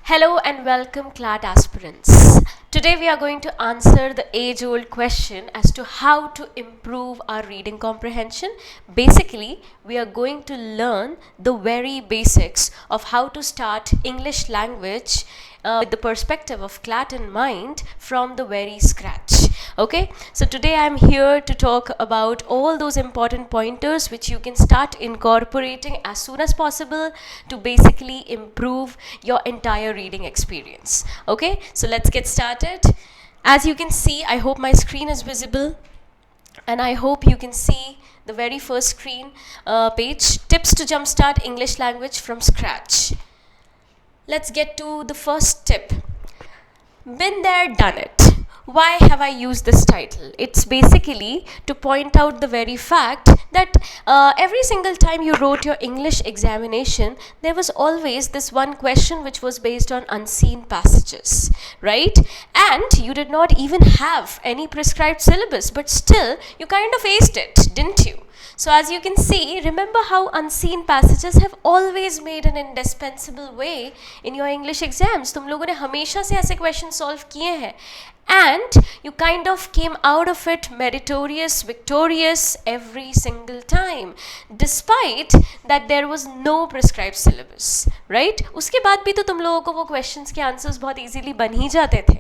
Hello and welcome CLAT aspirants. Today we are going to answer the age-old question as to how to improve our reading comprehension. Basically, we are going to learn the very basics of how to start English language with the perspective of CLAT in mind from the very scratch. Okay, so today I'm here to talk about all those important pointers which you can start incorporating as soon as possible to basically improve your entire reading experience. Okay, so let's get started. As you can see, I hope my screen is visible and I hope you can see the very first screen page, tips to jumpstart English language from scratch. Let's get to the first tip. Been there, done it. Why have I used this title? It's basically to point out the very fact that every single time you wrote your English examination, there was always this one question which was based on unseen passages, right? And you did not even have any prescribed syllabus, but still you kind of aced it, didn't you? So as you can see, remember how unseen passages have always made an indispensable way in your English exams. तुम लोगों ने हमेशा से ऐसे questions solve किए हैं. And you kind of came out of it meritorious, victorious every single time, despite that there was no prescribed syllabus, right? उसके बाद भी तो तुम लोगों को वो questions के answers बहुत easily बन ही जाते थे.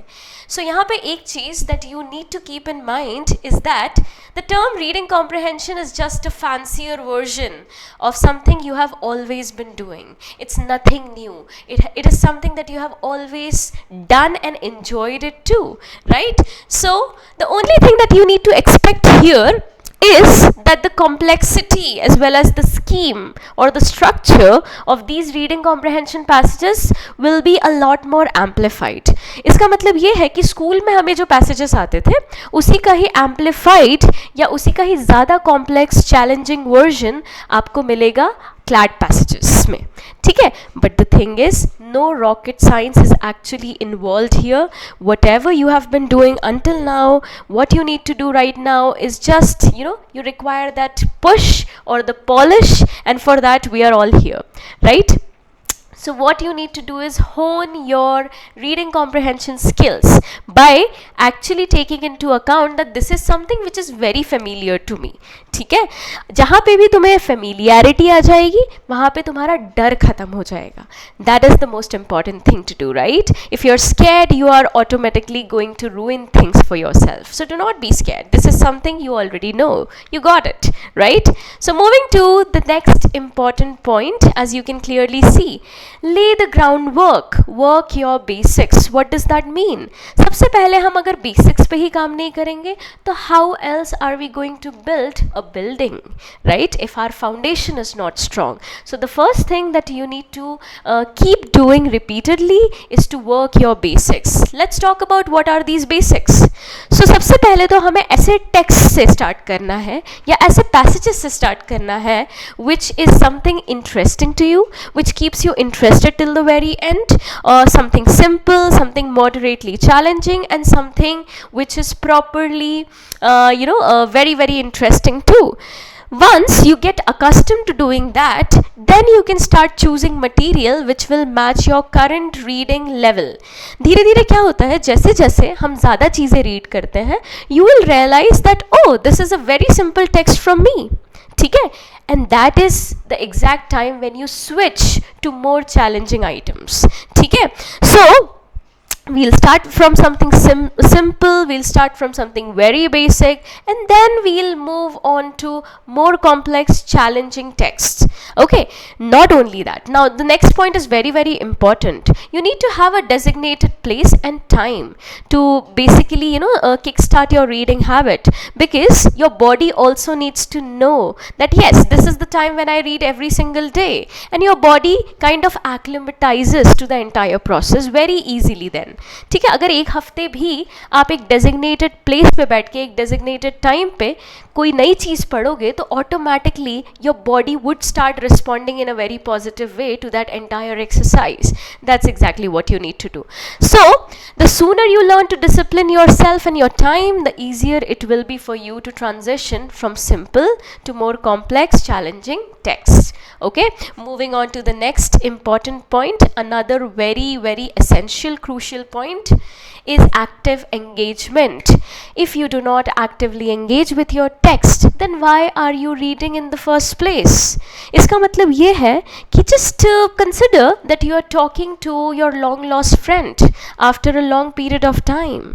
So यहाँ पे एक चीज़ that you need to keep in mind is that the term reading comprehension is just a fancier version of something you have always been doing. It's nothing new. It is something that you have always done and enjoyed it too. Right? So the only thing that you need to expect here is that the complexity as well as the scheme or the structure of these reading comprehension passages will be a lot more amplified. इसका मतलब ये है कि school में हमें जो passages आते थे उसी का ही amplified या उसी का ही ज़्यादा complex challenging version आपको मिलेगा CLAT passages में, ठीक है? But the thing is, no rocket science is actually involved here. Whatever you have been doing until now, what you need to do right now is just, you require that push or the polish, and for that we are all here, right? So what you need to do is hone your reading comprehension skills by actually taking into account that this is something which is very familiar to me. ठीक है, जहाँ पे भी तुम्हें familiarity आ जाएगी वहाँ पे तुम्हारा डर खत्म हो जाएगा. That is the most important thing to do, right? If you're scared, you are automatically going to ruin things for yourself. So do not be scared. This is something you already know. You got it, right? So moving to the next important point, as you can clearly see, lay the groundwork, work your basics. What does that mean? सबसे पहले हम अगर basics पे ही काम नहीं करेंगे तो how else are we going to build a building, right? If our foundation is not strong. So the first thing that you need to keep doing repeatedly is to work your basics. Let's talk about what are these basics. So सबसे पहले तो हमें ऐसे text से start करना है या ऐसे passages से start करना है which is something interesting to you, which keeps you interested till the very end, or something simple, something moderately challenging, and something which is properly very very interesting too. Once you get accustomed to doing that, then you can start choosing material which will match your current reading level. धीरे धीरे क्या होता है, जैसे जैसे हम ज़्यादा चीज़ें read करते हैं, you will realize that oh, this is a very simple text from me. ठीक है? And that is the exact time when you switch to more challenging items. ठीक है? So we'll start from something simple, we'll start from something very basic, and then we'll move on to more complex challenging texts. Okay, not only that, now the next point is very very important. You need to have a designated place and time to basically kickstart your reading habit, because your body also needs to know that yes, this is the time when I read every single day, and your body kind of acclimatizes to the entire process very easily then. ठीक है, अगर एक हफ्ते भी आप एक designated place पे बैठ के एक डेजिग्नेटेड टाइम पे कोई नई चीज़ पढ़ोगे तो automatically your body would start responding in a very positive way to that entire exercise. That's exactly what you need to do. So the sooner you learn to discipline yourself and your time, the easier it will be for you to transition from simple to more complex, challenging text. Okay, moving on to the next important point, another very essential, crucial point is active engagement. If you do not actively engage with your text, then why are you reading in the first place? इसका मतलब ये है कि just consider that you are talking to your long lost friend after a long period of time.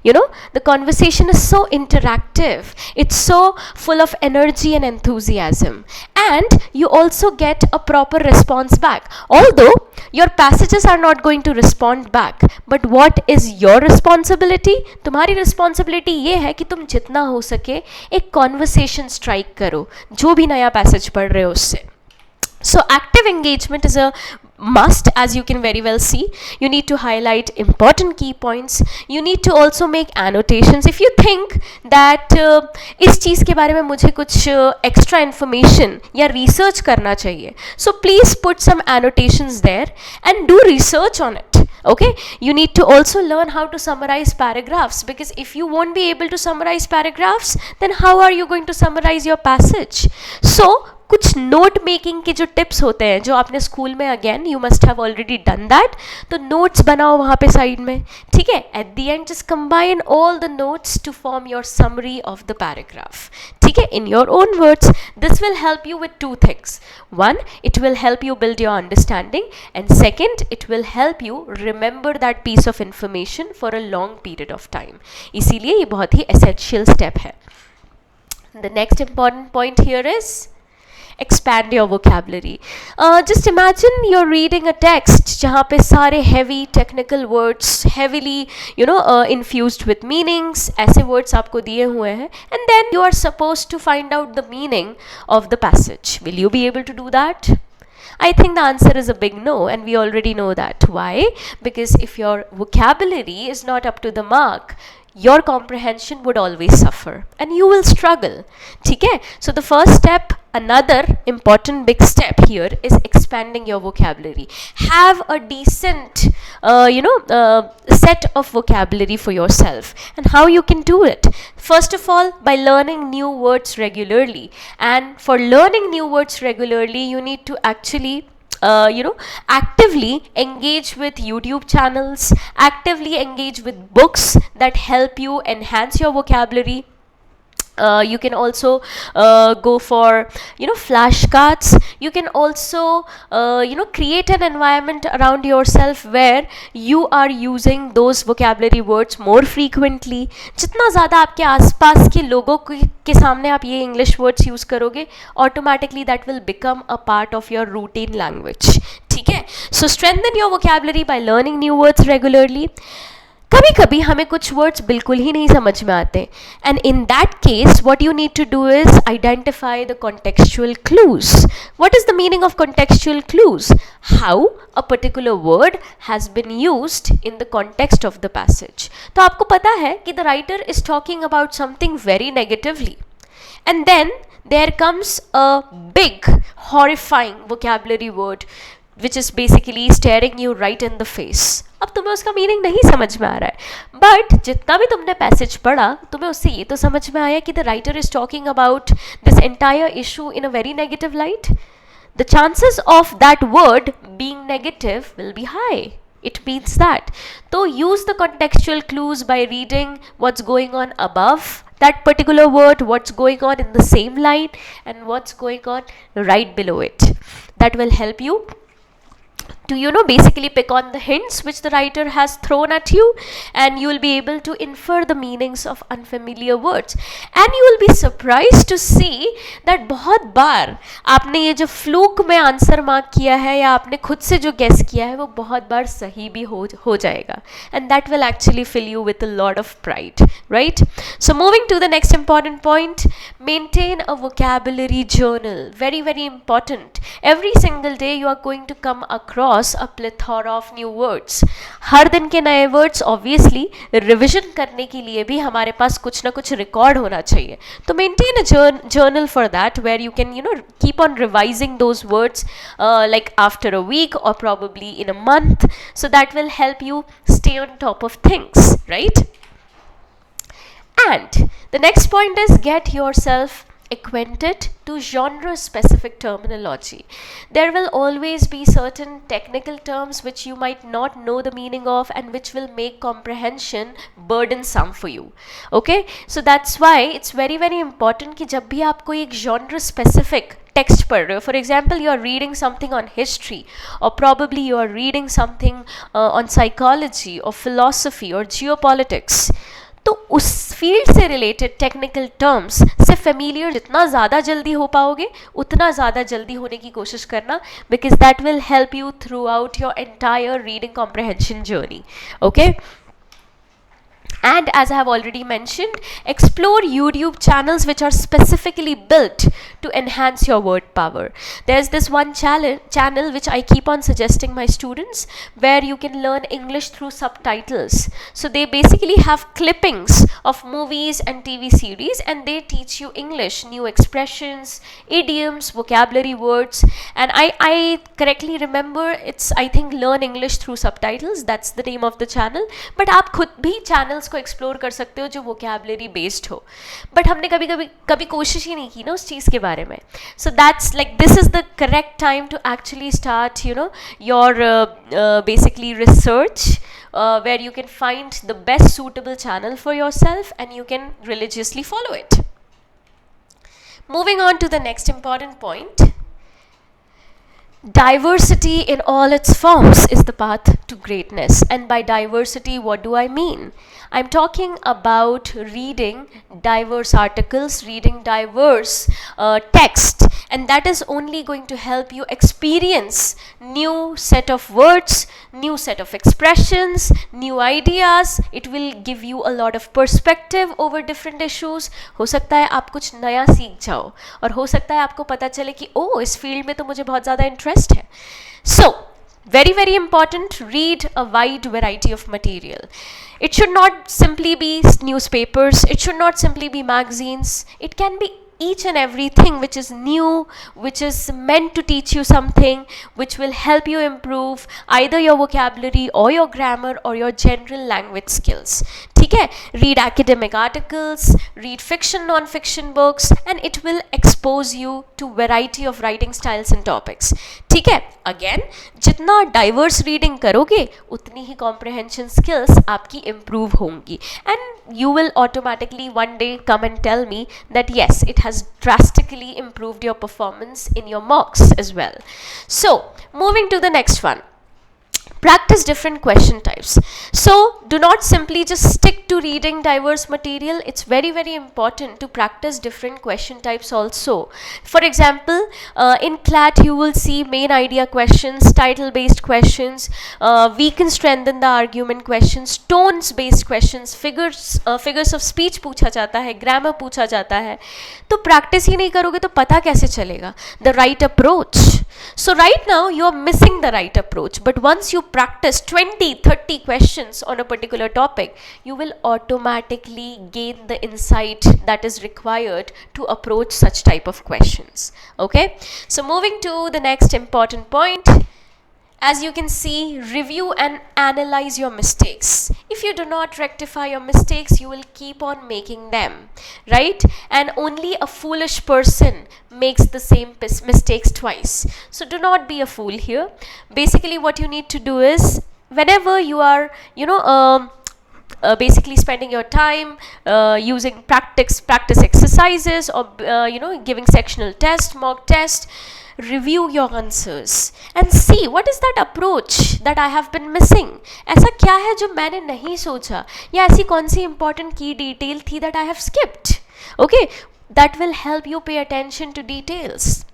You know, the conversation is so interactive, it's so full of energy and enthusiasm, and you also get a proper response back. Although your passages are not going to respond back, but what is your responsibility? तुम्हारी responsibility ये है कि तुम जितना हो सके एक conversation strike करो जो भी नया passage पढ़ रहे हो उससे. So active engagement is a must, as you can very well see. You need to highlight important key points. You need to also make annotations. If you think that इस चीज़ के बारे में मुझे कुछ extra information या research करना चाहिए, so please put some annotations there and do research on it. Okay, you need to also learn how to summarize paragraphs, because if you won't be able to summarize paragraphs, then how are you going to summarize your passage? So कुछ note making के जो tips होते हैं जो आपने school में, again you must have already done that, तो notes बनाओ वहाँ पे साइड में. ठीक है, at the end just combine all the notes to form your summary of the paragraph. ठीक है, in your own words. This will help you with two things. One, it will help you build your understanding, and second, it will help you remember that piece of information for a long period of time. इसीलिए ये बहुत ही essential step है. The next important point here is expand your vocabulary. Just imagine you're reading a text जहाँ पे सारे heavy technical words, heavily infused with meanings, ऐसे words आपको दिए हुए हैं, and then you are supposed to find out the meaning of the passage. Will you be able to do that? I think the answer is a big no, and we already know that. Why? Because if your vocabulary is not up to the mark, your comprehension would always suffer and you will struggle. ठीक है, so the first step, another important big step here, is expanding your vocabulary. Have a decent set of vocabulary for yourself. And how you can do it? First of all, by learning new words regularly. And for learning new words regularly, you need to actually actively engage with YouTube channels, actively engage with books that help you enhance your vocabulary. You can also go for flashcards. You can also create an environment around yourself where you are using those vocabulary words more frequently. जितना ज़्यादा आपके आसपास के लोगों के सामने आप ये English words use करोगे, automatically that will become a part of your routine language. ठीक है, so strengthen your vocabulary by learning new words regularly. कभी कभी हमें कुछ वर्ड्स बिल्कुल ही नहीं समझ में आते, and in that case what you need to do is identify the contextual clues. What is the meaning of contextual clues? How a particular word has been used in the context of the passage. तो आपको पता है कि the writer is talking about something very negatively, and then there comes a big horrifying vocabulary word which is basically staring you right in the face. अब तुम्हें उसका meaning नहीं समझ में आ रहा है, बट जितना भी तुमने पैसेज पढ़ा तुम्हें उससे ये तो समझ में आया कि the writer is talking about this entire issue in a very negative light. The chances of that word being negative will be high. It means that. So use the contextual clues by reading what's going on above that particular word, what's going on in the same line, and what's going on right below it. That will help you to basically pick on the hints which the writer has thrown at you, and you will be able to infer the meanings of unfamiliar words. And you will be surprised to see that बहुत बार आपने ये जो fluke में answer mark किया है या आपने खुद से जो गेस किया है वो बहुत बार सही भी हो जाएगा, and that will actually fill you with a lot of pride, right? So moving to the next important point, maintain a vocabulary journal. Very important. Every single day you are going to come across across a plethora of new words. हर दिन के नए words obviously revision करने के लिए भी हमारे पास कुछ ना कुछ record होना चाहिए. तो maintain a journal for that where you can keep on revising those words like after a week or probably in a month. So that will help you stay on top of things, right? And the next point is get yourself acquainted to genre specific terminology. There will always be certain technical terms which you might not know the meaning of and which will make comprehension burdensome for you. Okay, so that's why it's very important कि जब भी आप कोई एक genre specific text पढ़ रहे हो, for example you are reading something on history or probably you are reading something on psychology or philosophy or geopolitics, तो उस फील्ड से रिलेटेड टेक्निकल टर्म्स से फेमिलियर जितना ज़्यादा जल्दी हो पाओगे उतना ज़्यादा जल्दी होने की कोशिश करना, because that will help you through out your entire reading comprehension journey. Okay, and as I have already mentioned, explore YouTube channels which are specifically built to enhance your word power. There's this one channel which I keep on suggesting my students where you can learn English through subtitles. So they basically have clippings of movies and TV series and they teach you English, new expressions, idioms, vocabulary words, and I correctly remember it's I think Learn English Through Subtitles, that's the name of the channel. But आप खुद भी channels को explore कर सकते हो जो vocabulary based हो, but हमने कभी कोशिश ही नहीं की ना उस चीज़ के बारे में. So that's like this is the correct time to actually start your basically research where you can find the best suitable channel for yourself and you can religiously follow it. Moving on to the next important point. Diversity in all its forms is the path to greatness. And by diversity, what do I mean? I'm talking about reading diverse articles, reading diverse text, and that is only going to help you experience new set of words, new set of expressions, new ideas. It will give you a lot of perspective over different issues. हो सकता है आप कुछ नया सीख जाओ और हो सकता है आपको पता चले कि ओह इस फील्ड में तो मुझे बहुत ज़्यादा इंटरेस्ट है. So very important, read a wide variety of material. It should not simply be newspapers, it should not simply be magazines, it can be each and everything which is new, which is meant to teach you something, which will help you improve either your vocabulary or your grammar or your general language skills. ठीक है, read academic articles, read fiction, non-fiction books, and it will expose you to variety of writing styles and topics. ठीक है, again जितना diverse reading करोगे उतनी ही comprehension skills आपकी improve होंगी, and you will automatically one day come and tell me that yes, it has drastically improved your performance in your mocks as well. So moving to the next one. Practice different question types. So do not simply just stick to reading diverse material. It's very important to practice different question types also. For example, in CLAT you will see main idea questions, title based questions, weaken strengthen the argument questions, tones based questions, figures of speech पूछा जाता है, grammar पूछा जाता है. तो practice ही नहीं करोगे तो पता कैसे चलेगा? The right approach. So right now you are missing the right approach, but once you practice 20-30 questions on a particular topic, you will automatically gain the insight that is required to approach such type of questions. Okay, so moving to the next important point. As you can see, review and analyze your mistakes. If you do not rectify your mistakes, you will keep on making them, right? And only a foolish person makes the same mistakes twice. So do not be a fool here. Basically what you need to do is, whenever you are, basically spending your time using practice exercises or giving sectional test, mock test, review your answers and see what is that approach that I have been missing. ऐसा क्या है जो मैंने नहीं सोचा, या ऐसी कौन सी important key detail थी that I have skipped. Okay, that will help you pay attention to details.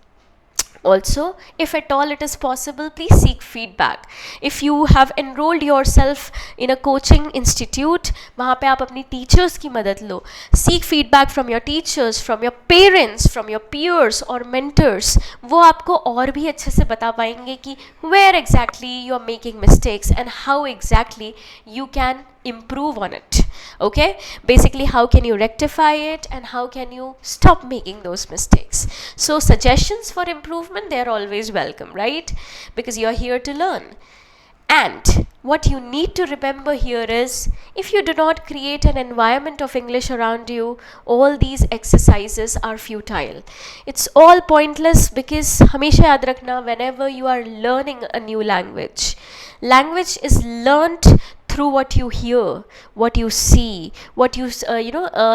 Also, if at all it is possible, please seek feedback. If you have enrolled yourself in a coaching institute, वहाँ पे आप अपनी teachers की मदद लो. Seek feedback from your teachers, from your parents, from your peers or mentors. वो आपको और भी अच्छे से बता पाएंगे कि where exactly you are making mistakes and how exactly you can improve on it. Okay, basically how can you rectify it and how can you stop making those mistakes. So suggestions for improvement, they are always welcome, right? Because you are here to learn. And what you need to remember here is, if you do not create an environment of English around you, all these exercises are futile. It's all pointless, because हमेशा याद रखना, whenever you are learning a new language, language is learnt through what you hear, what you see, what you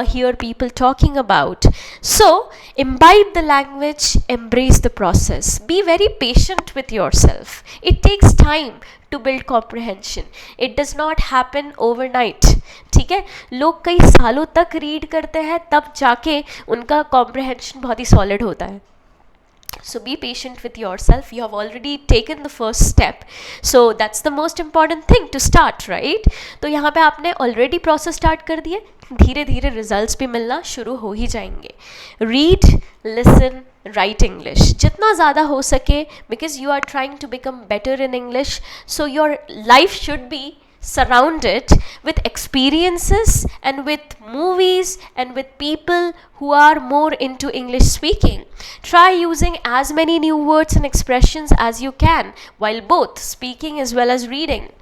hear people talking about. So imbibe the language, embrace the process, be very patient with yourself. It takes time to build comprehension. It does not happen overnight. ठीक है, लोग कई सालों तक read करते हैं, तब जाके उनका comprehension बहुत ही solid होता है. So be patient with yourself. You have already taken the first step, so that's the most important thing to start, right? तो यहाँ पे आपने already process start कर दिए, धीरे धीरे results भी मिलना शुरू हो ही जाएंगे. Read, listen, write English जितना ज़्यादा हो सके, because you are trying to become better in English, so your life should be surrounded with experiences and with movies and with people who are more into English speaking. Try using as many new words and expressions as you can while both speaking as well as reading.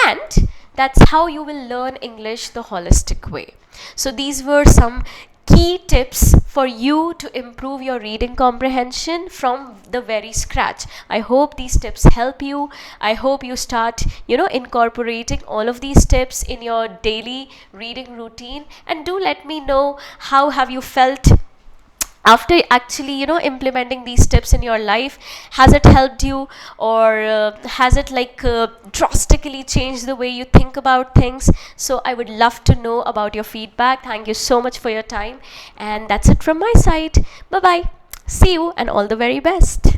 And that's how you will learn English the holistic way. So these were some key tips for you to improve your reading comprehension from the very scratch. I hope these tips help you. I hope you start, incorporating all of these tips in your daily reading routine. And do let me know, how have you felt after actually implementing these tips in your life? Has it helped you, or has it drastically changed the way you think about things? So I would love to know about your feedback. Thank you so much for your time, and that's it from my side. Bye bye, see you, and all the very best.